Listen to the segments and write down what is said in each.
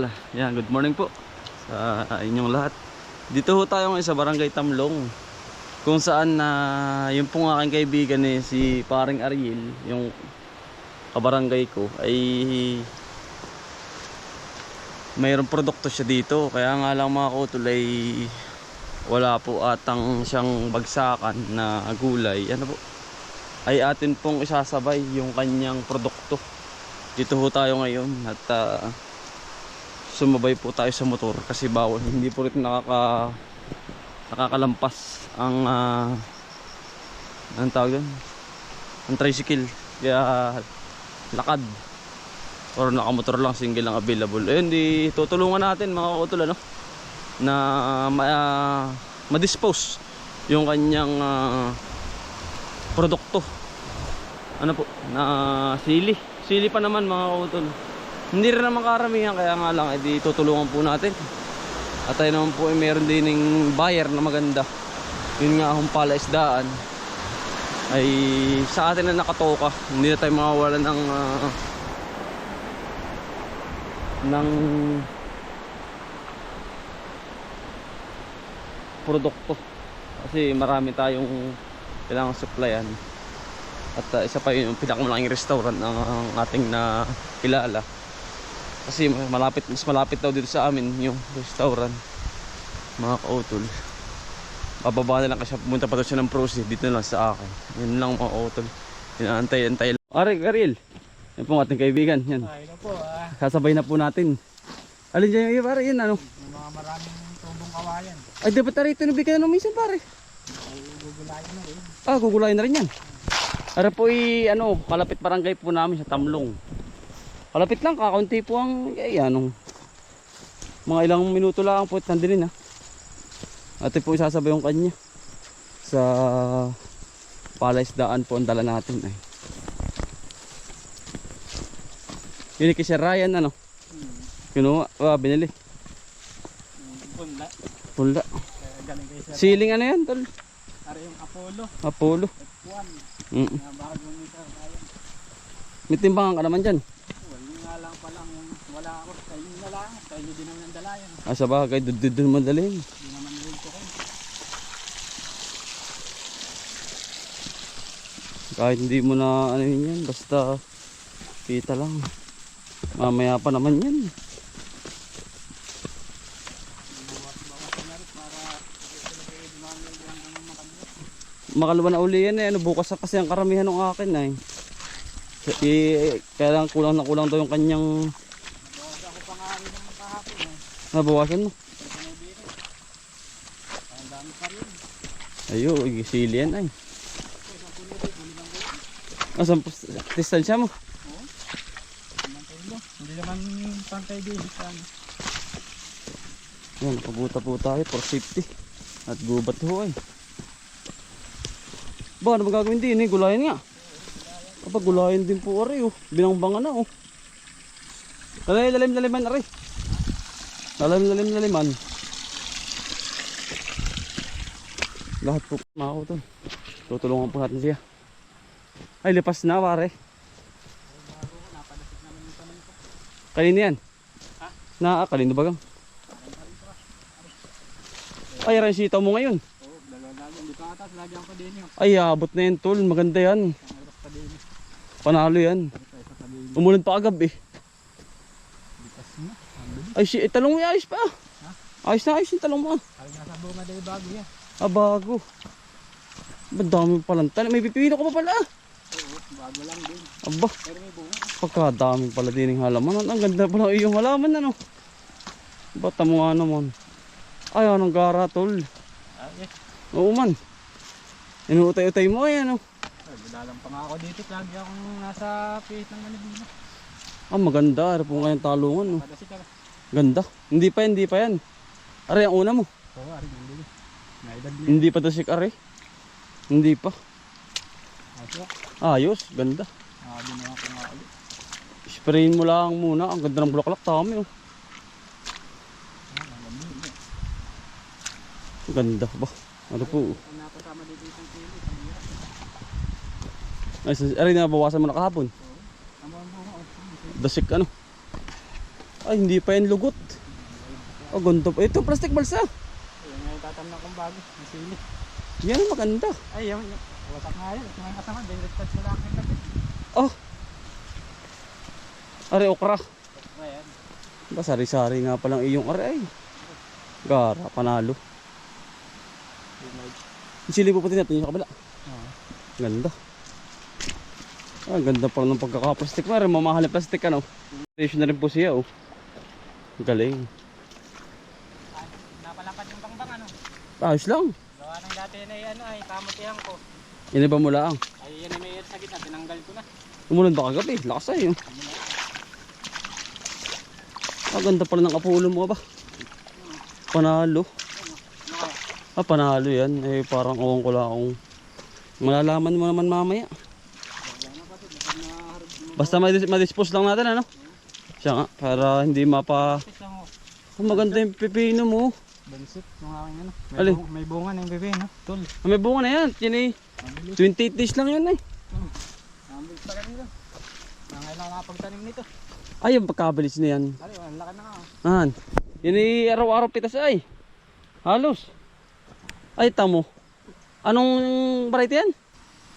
Yan, good morning po sa inyong lahat. Dito ho tayo ngayon sa Barangay Tamlong, kung saan yung pong aking kaibigan si Paring Ariel, yung kabarangay ko, ay mayroong produkto siya dito. Kaya nga lang mga kautol ay wala po atang siyang bagsakan na gulay. Ano po, ay atin pong isasabay yung kanyang produkto. Dito ho tayo ngayon at sumabay po tayo sa motor kasi bawal, hindi po rin nakakalampas ang anong tawag doon, ang tricycle, kaya lakad or nakamotor lang, single lang available. Ayun, di tutulungan natin mga kautol na ma-dispose yung kanyang produkto, ano po, na sili pa naman mga kautol. Hindi rin naman karamihan, kaya nga lang edi tutulungan po natin. At tayo naman po ay meron din ng buyer na maganda. Yun nga akong palaisdaan ay sa atin na nakatoka. Hindi na tayo mawawala ng produkto. Kasi marami tayong kailangan supplyan. At isa pa yung pinakamalaking restaurant ng ating na kilala. Kasi mas malapit daw dito sa amin yung restaurant, mga kautol. Bababa na lang kasi pumunta pa daw siya ng proceed dito na lang sa akin. Yun lang mga kautol. Inaantay lang. Ariel, yan po ating kaibigan. Yan. Ay, ano po Kasabay na po natin. Alin dyan yung pare, yun ano? yung mga maraming tubong kawayan. Ay, dapat na rito nabigyan na nung minsan pare. Ay, gugulayan na rin. Gugulayan na rin yan. Ara po kalapit barangay po namin sa Tamlong. Kalapit lang, kakaunti po ang mga ilang minuto lang po nandinin Ate po isasabay yung kanya sa palaisdaan po ang dala natin Yun kay Sir Ryan kinuha, binili. Punla. Punla. Galing kay Sir. Siling yan tol? Para yung Apollo. F1. Bagong Sir Ryan. May timbangan ka naman dyan. Yun nga lang palang wala ako. Kayo na lang. Kayo din naman ang dalayan. Sa bagay, doon madalhin. Hindi naman rin ko kayo. Kahit hindi mo na yan, basta kita lang. Mamaya pa naman yan. Makalawa na uli yan bukas kasi ang karamihan ng akin kaya lang kulang daw yung kanyang Ako pa nga rin naman kahapon nabawasan mo. Ang dami pa rin. Ayo, sili yan Asan distansya mo? Oo. Hindi naman pantay din sa Yan, nakabuta po tayo for safety. At gubat ho Ba, ano magagawin din gulayan nga. Kapag gulayan din po binangbangan na Lalim-laliman Lalim-laliman. Lahat po mga ko tutulungan po natin siya. Ay, lipas na pare. Kanina yan? Kanina bagang? Ay, rin sitaw mo ngayon. Hindi pa atas, lagyan ko din yun. Ay, abot na yan tol, maganda yan. Panalo yan. Umulan pa agad Ay, talong mo ayos pa. Ayos na ayos yung talong mo. Ay, nasa bunga dahil bago yan. Bago. Ba't dami palang tanim? May pipino ka pa pala. Oo, bago lang din. Aba, Pero may bunga. pagkadami pala din yung halaman. Ang ganda pala yung halaman Bata mo nga naman. Ay, anong gara tol. Yes. Oo man. Inuutay-utay mo Dalang pa nga ako dito. Lagi akong nasa pihit ng Manibina. Maganda. Ano po ngayong talungan Padasi ka. Ganda. Hindi pa yan. Aray, ang una mo. Oo, ari ng dili. Naedad niya. Hindi pa dasik aray. Hindi pa. Aso. Ayos, ganda. Ginawa ko nga ulit. Sprayin mo lang muna. Ang ganda ng bulaklak. Tami Ganda ba? Ano po? Ang napasama dito isang kilo. Ay, na nabawasan mo na kahapon. Ang mga bunga. Dasik Ay, hindi pa yan lugot. Oh, ganito pa. Ito, plastic balsa. Ayun nga yung tatamnan kong bago. Nasili. Yan, maganda. Ay, yun. Wasak nga yun. Ito nga yung kasama. Benefit touch mo lang yung gabi. Oh. Are, okra. Ayan. Ba, sari-sari nga palang iyong are ay. Gara, panalo. Yung sili po pati natin yung kabila. Ganda. Ah, ganda pa ng pagkakaplastik. Mara, mamahal yung plastik ano. Station na rin po siya oh. Galing. Napalapad yung bangbang ano. Ayos lang. Gawa ng dati na ano ay kamutihan ko. Iniba mo lang. Ay yan ay may sa gitna. Tinanggal ko na. Umulan ba kagabi? Lakas ay yun. Ah, ganda pala ng Apollo mo ba? Panalo. Ah, panalo yan. Eh, parang awang ko lang kung malalaman mo naman mamaya. Basta ma-dispose lang natin ano? Siya nga, para hindi mapa... Oh, maganda yung pipino mo. Bensit yung aking ano. Alin? May bunga na yung bebe no. Tol. Ah, may bunga na yan. Yan eh. 28 days lang yan eh. Nambit pa kanila. Nangailangan nakapagtanim nito. Ay, yung pagkabilis na yan. Ay, ang laki na nga. Ahan. Yan eh, araw-araw pitas ay. Halos. Ay, tamo. Anong variety yan?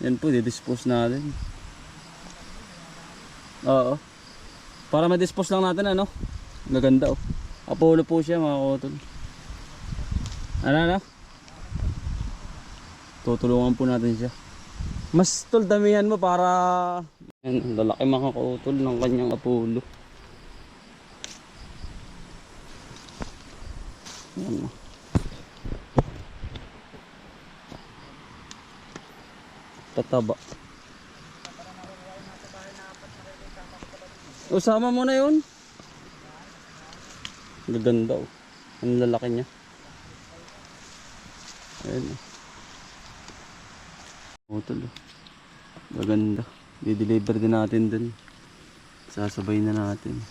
Yan po, di-dispose natin. Oo. Para ma-dispose lang natin ano. Gaganda oh. Apollo po siya mga kotol. Ano? Tutulungan po natin siya. Mas tol damihan mo para yan, lalaki mga kotol ng kanyang Apollo. Yan. Tataba. Usama mo na yun. Gaganda oh. Ang lalaki niya. Ayan oh. Utol oh. Gaganda. I-deliver din natin dun. Sasabay na natin.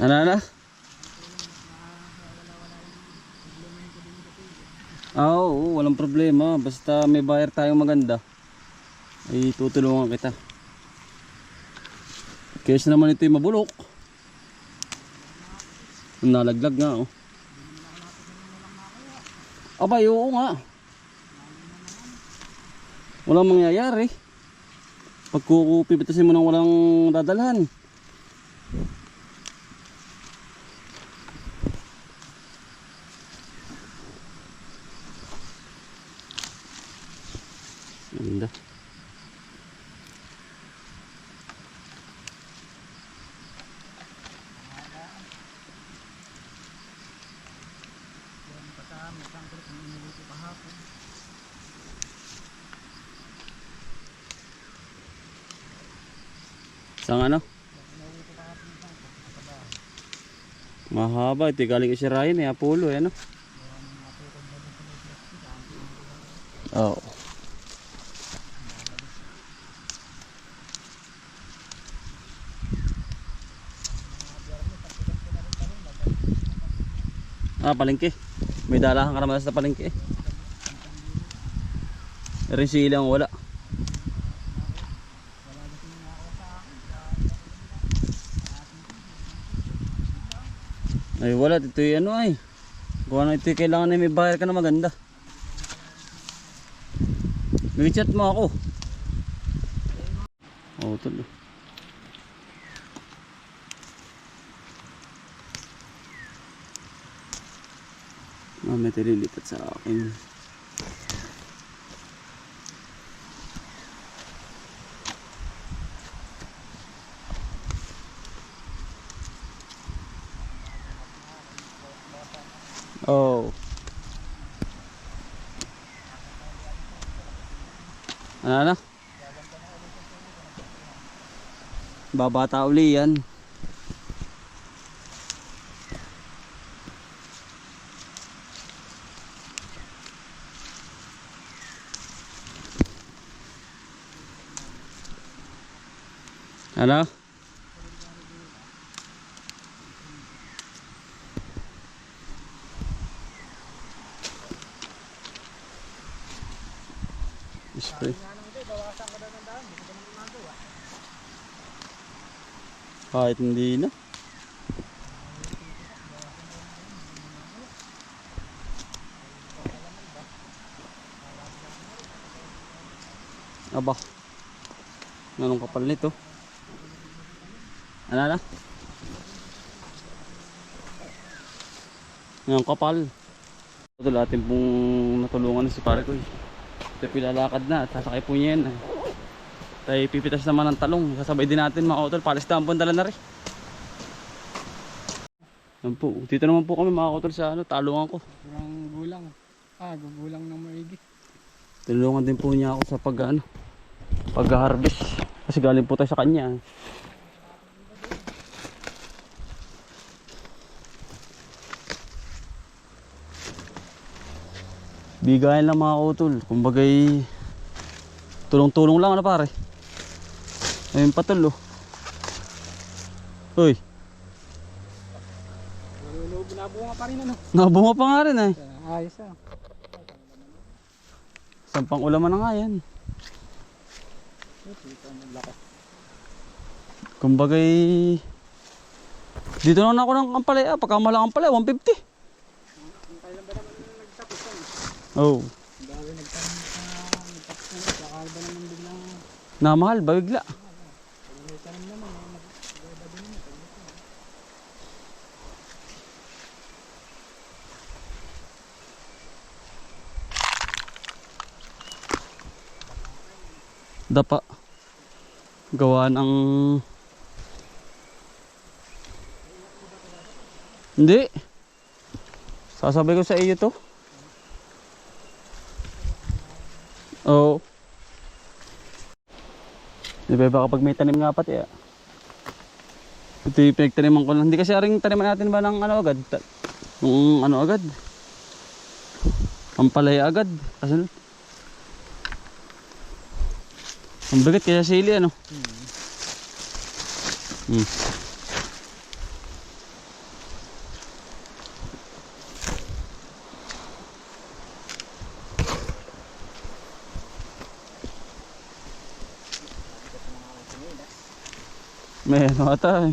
Ano? Oo, walang problema. Basta may buyer tayong maganda, ay tutulungan kita. Kaysa naman ito yung mabulok. Nalaglag nga oh. Abay, oo nga. Walang mangyayari. Pag pipitasin mo nang walang dadalhan. Ganda. Sang ano? Mahaba, ito galing isirahin eh, Apollo eh, ano? Oo. Ah, palengke. May dalahan ka naman sa palengke. Resili ang wala. Ay wala, ito yung ano ay. Kung ano ito kailangan na may bayar ka na maganda. May chat mo ako. Oo, tuloy. May tililipat sa akin. Oh. Ano? Babata uli yan. Ano? bawasan ko daw ng daan, hindi ko naman ginagawa. Kahit hindi na. Aba. Anong kapal nito? Ano na? Anong kapal? Ito natin pong natulungan si pare ko. Ito pilalakad na at sasakay po niya yan. Tayo pipitas naman ng talong. Sasabay din natin mga utol. Palistaan po ang dala na rin. Yan po. Dito naman po kami mga utol sa talungan ko. Kurang gulang. Gugulang ng maigi. Tulungan din po niya ako sa pag-harvest. Kasi galing po tayo sa kanya. Bigayan lang mga utol. Kumbagay tulong-tulong lang pare. Ayun patol Uy. Nabunga pa rin Nabunga pa nga rin Ayos Sampang ulaman na nga yan. Kumbagay dito na ako ng ampalaya. Pagka malang ampalaya 150. Kailan ba naman nagtapos yan? Oh. Dahil nagtapos na sakal ba naman biglang Namahal ba bigla? may tanim naman nagdada din naman. Dapa. Gawa ng hindi. Sasabay ko sa iyo to. Oo. Di ba kapag may tanim nga pati Ito yung pinagtaniman ko lang. Hindi kasi aring taniman natin ba ng agad? Yung agad? Pampalaya agad. Kasi ang bigat kaya sili May ata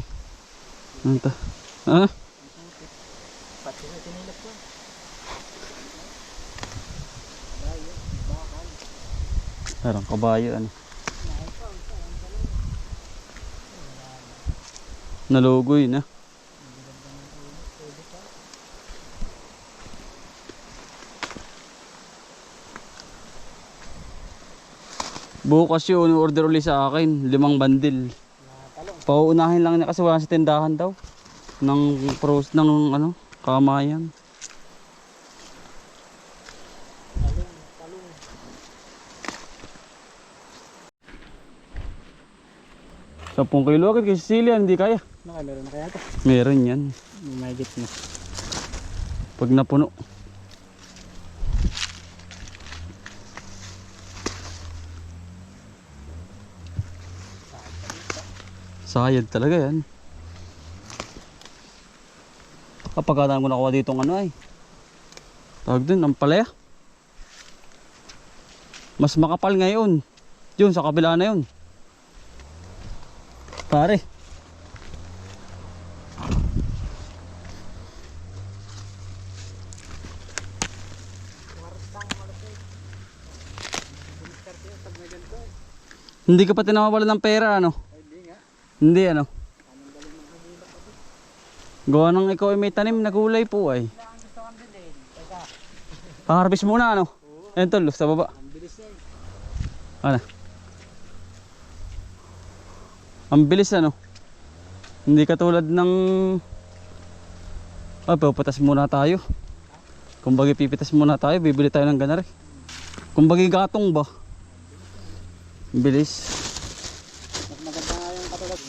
Ano ta? Pati sa tinilas ko. Parang kabayo Nalugoy na. Bukas yun, order ulit sa akin 5 bandil. Pauunahin lang niya kasi wala sa tindahan daw ng kamayan. Sa 10 kilo agad kasi sili hindi kaya. Meron na kaya ito? Meron yan. May git na. Pag napuno. Sayad talaga yan. Kapag ko nakuha dito tawag dun, ang palaya. Mas makapal ngayon. Yun, sa kabila na yun. Pare. Hindi ka pa tinawawalan ng pera Hindi Gawa ng ikaw ay may tanim na gulay po Pang-harvest muna Ayun tol, sa baba. Ang bilis Hindi katulad ng puputas muna tayo. Kumbagi pipitas muna tayo, bibili tayo ng ganari. Kumbagi gatong ba? Bilis. Mas maganda nga yung katulad.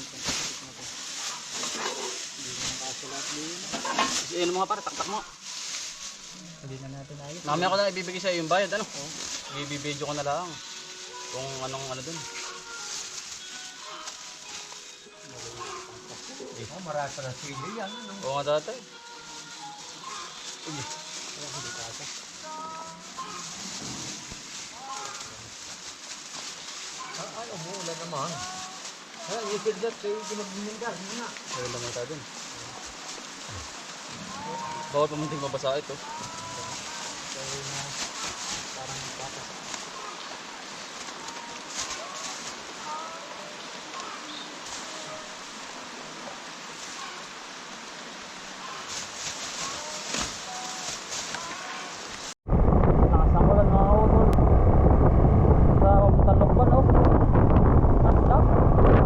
Ayun mga pare, taktak mo. Hindi na natin ayos. Mamaya ko na ibibigay sa iyo yung bayad Ibibidyo ko na lang kung anong dun. Marami pa na sili yan. Oo nga dati. naman. Ay, yung pildat kayo ginagminda. Hindi nga. Ayun naman tayo dun. Bawal pa munting mabasa ito. Kaya na parang patas. Nakasamulan mga utol. Sa Talokban oh. Basta. Nakasamulan.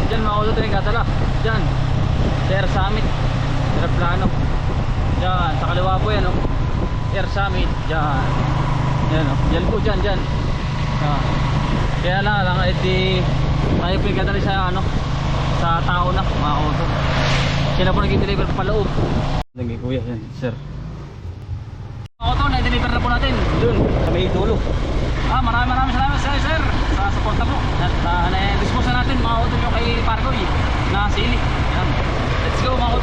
Diyan mga auto train katala. Diyan. Air Summit. Aeroplano. Diyan. Sa kaliwa po yan oh. Air Summit. Diyan. Yan oh. Diyan po dyan. Diyan. Yan. Kaya lang edi tayo pinagdadali sa ano sa tao na mga auto. Sila po nag-deliver pa loob. Lagi kuya yan sir. Auto na i-deliver na po natin. Doon sa may dulo. Maraming salamat sa sir sa suporta po. At na-dispose na natin mga auto nyo kay Pargoy na sili. Yan. Let's go mga auto.